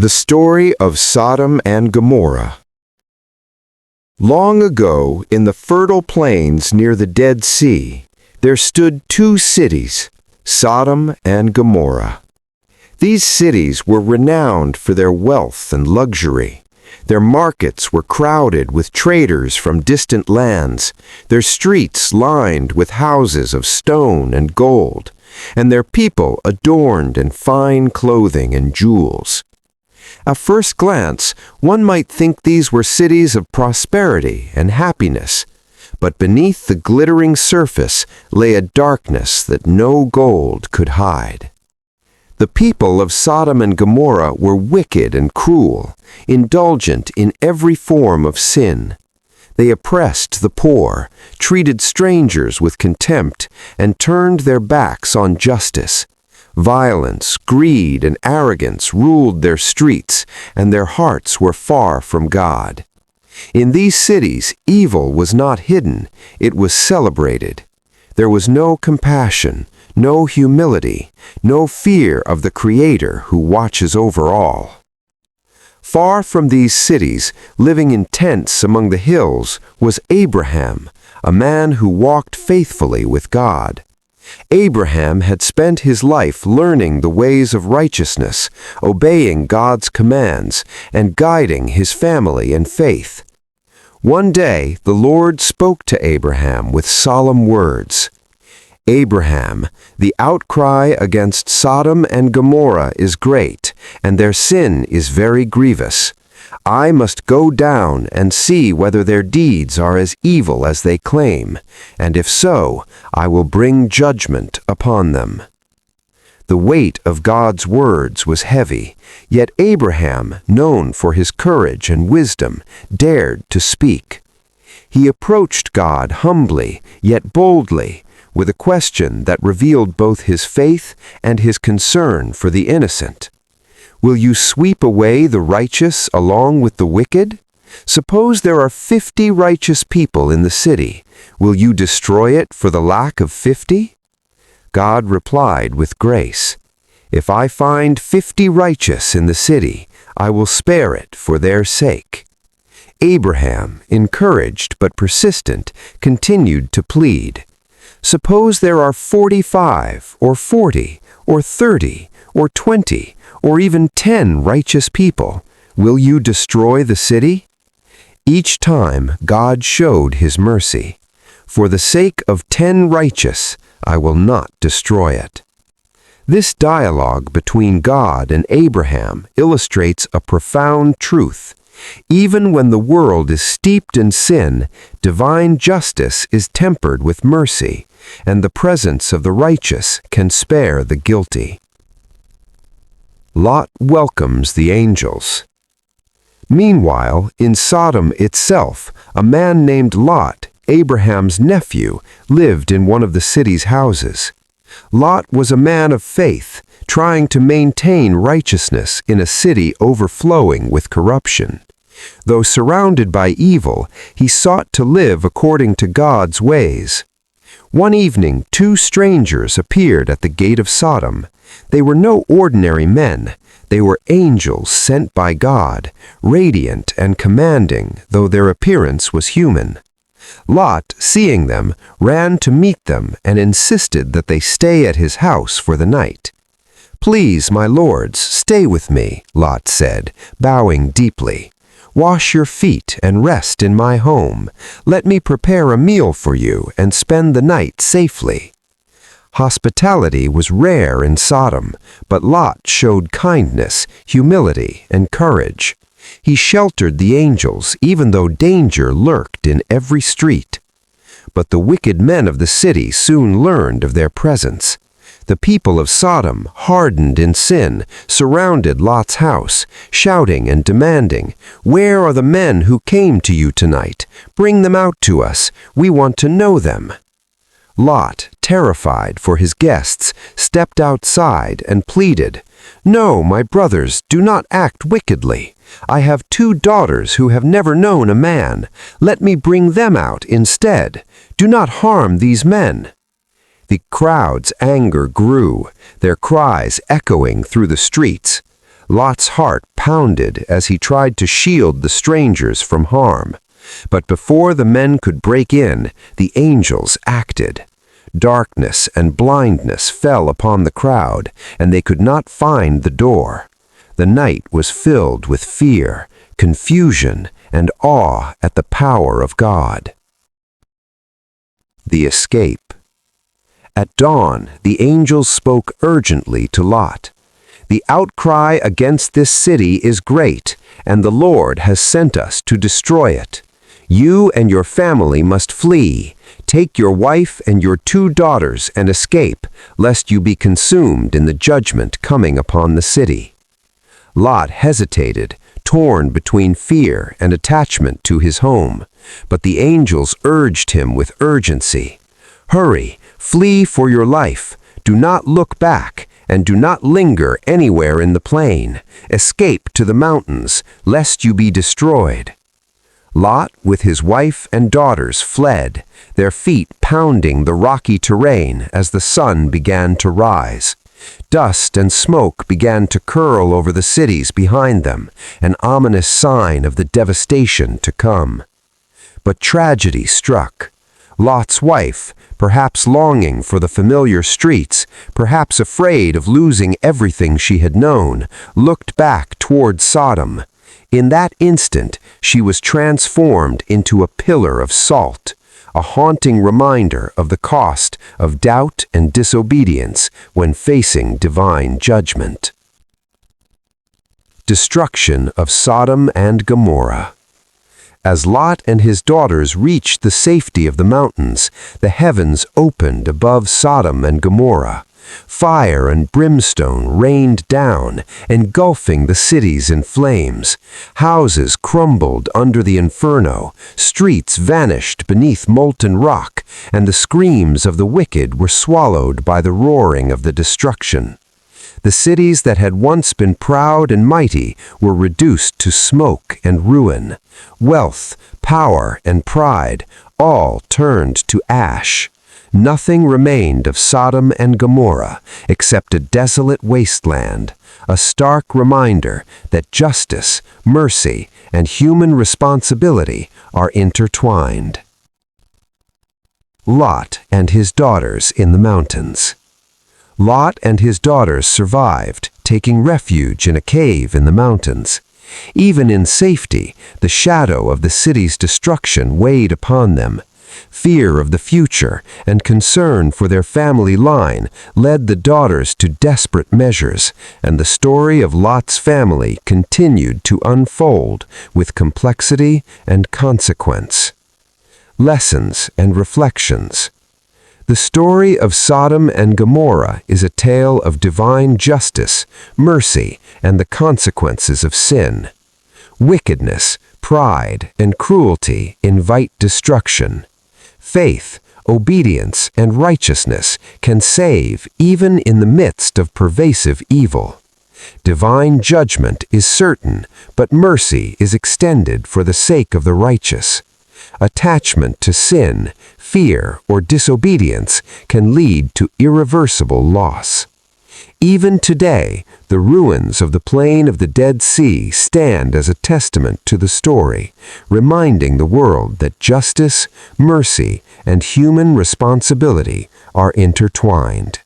The story of Sodom and Gomorrah. Long ago, in the fertile plains near the Dead Sea, there stood two cities, Sodom and Gomorrah. These cities were renowned for their wealth and luxury. Their markets were crowded with traders from distant lands, their streets lined with houses of stone and gold, and their people adorned in fine clothing and jewels. At first glance, one might think these were cities of prosperity and happiness, but beneath the glittering surface lay a darkness that no gold could hide. The people of Sodom and Gomorrah were wicked and cruel, indulgent in every form of sin. They oppressed the poor, treated strangers with contempt, and turned their backs on justice. Violence, greed, and arrogance ruled their streets, and their hearts were far from God. In these cities, evil was not hidden, it was celebrated. There was no compassion, no humility, no fear of the Creator who watches over all. Far from these cities, living in tents among the hills, was Abraham, a man who walked faithfully with God. Abraham had spent his life learning the ways of righteousness, obeying God's commands, and guiding his family in faith. One day, the Lord spoke to Abraham with solemn words. "Abraham, the outcry against Sodom and Gomorrah is great, and their sin is very grievous. I must go down and see whether their deeds are as evil as they claim, and if so, I will bring judgment upon them." The weight of God's words was heavy, yet Abraham, known for his courage and wisdom, dared to speak. He approached God humbly, yet boldly, with a question that revealed both his faith and his concern for the innocent. "Will you sweep away the righteous along with the wicked? Suppose there are 50 righteous people in the city. Will you destroy it for the lack of 50? God replied with grace, "If I find 50 righteous in the city, I will spare it for their sake." Abraham, encouraged but persistent, continued to plead. "Suppose there are 45 or 40 or 30 or 20 or even 10 righteous people. Will you destroy the city?" Each time God showed his mercy. "For the sake of 10 righteous, I will not destroy it." This dialogue between God and Abraham illustrates a profound truth. Even when the world is steeped in sin, divine justice is tempered with mercy, and the presence of the righteous can spare the guilty. Lot welcomes the angels. Meanwhile, in Sodom itself, a man named Lot, Abraham's nephew, lived in one of the city's houses. Lot was a man of faith, trying to maintain righteousness in a city overflowing with corruption. Though surrounded by evil, he sought to live according to God's ways. One evening, two strangers appeared at the gate of Sodom. They were no ordinary men. They were angels sent by God, radiant and commanding, though their appearance was human. Lot, seeing them, ran to meet them and insisted that they stay at his house for the night. "Please, my lords, stay with me," Lot said, bowing deeply. "Wash your feet and rest in my home. Let me prepare a meal for you and spend the night safely." Hospitality was rare in Sodom, but Lot showed kindness, humility, and courage. He sheltered the angels even though danger lurked in every street. But the wicked men of the city soon learned of their presence. The people of Sodom, hardened in sin, surrounded Lot's house, shouting and demanding, "Where are the men who came to you tonight? Bring them out to us. We want to know them." Lot, terrified for his guests, stepped outside and pleaded, "No, my brothers, do not act wickedly. I have 2 daughters who have never known a man. Let me bring them out instead. Do not harm these men." The crowd's anger grew, their cries echoing through the streets. Lot's heart pounded as he tried to shield the strangers from harm. But before the men could break in, the angels acted. Darkness and blindness fell upon the crowd, and they could not find the door. The night was filled with fear, confusion, and awe at the power of God. The escape. At dawn, the angels spoke urgently to Lot. "The outcry against this city is great, and the Lord has sent us to destroy it. You and your family must flee. Take your wife and your 2 daughters and escape, lest you be consumed in the judgment coming upon the city." Lot hesitated, torn between fear and attachment to his home, but the angels urged him with urgency. "Hurry, flee for your life. Do not look back, and do not linger anywhere in the plain. Escape to the mountains, lest you be destroyed." Lot, with his wife and daughters, fled, their feet pounding the rocky terrain as the sun began to rise. Dust and smoke began to curl over the cities behind them, an ominous sign of the devastation to come. But tragedy struck. Lot's wife, perhaps longing for the familiar streets, perhaps afraid of losing everything she had known, looked back toward Sodom. In that instant, she was transformed into a pillar of salt, a haunting reminder of the cost of doubt and disobedience when facing divine judgment. Destruction of Sodom and Gomorrah. As Lot and his daughters reached the safety of the mountains, the heavens opened above Sodom and Gomorrah. Fire and brimstone rained down, engulfing the cities in flames. Houses crumbled under the inferno, streets vanished beneath molten rock, and the screams of the wicked were swallowed by the roaring of the destruction. The cities that had once been proud and mighty were reduced to smoke and ruin. Wealth, power, and pride all turned to ash. Nothing remained of Sodom and Gomorrah except a desolate wasteland, a stark reminder that justice, mercy, and human responsibility are intertwined. Lot and his daughters in the mountains. Lot and his daughters survived, taking refuge in a cave in the mountains. Even in safety, the shadow of the city's destruction weighed upon them. Fear of the future and concern for their family line led the daughters to desperate measures, and the story of Lot's family continued to unfold with complexity and consequence. Lessons and reflections. The story of Sodom and Gomorrah is a tale of divine justice, mercy, and the consequences of sin. Wickedness, pride, and cruelty invite destruction. Faith, obedience, and righteousness can save even in the midst of pervasive evil. Divine judgment is certain, but mercy is extended for the sake of the righteous. Attachment to sin, fear, or disobedience can lead to irreversible loss. Even today, the ruins of the plain of the Dead Sea stand as a testament to the story, reminding the world that justice, mercy, and human responsibility are intertwined.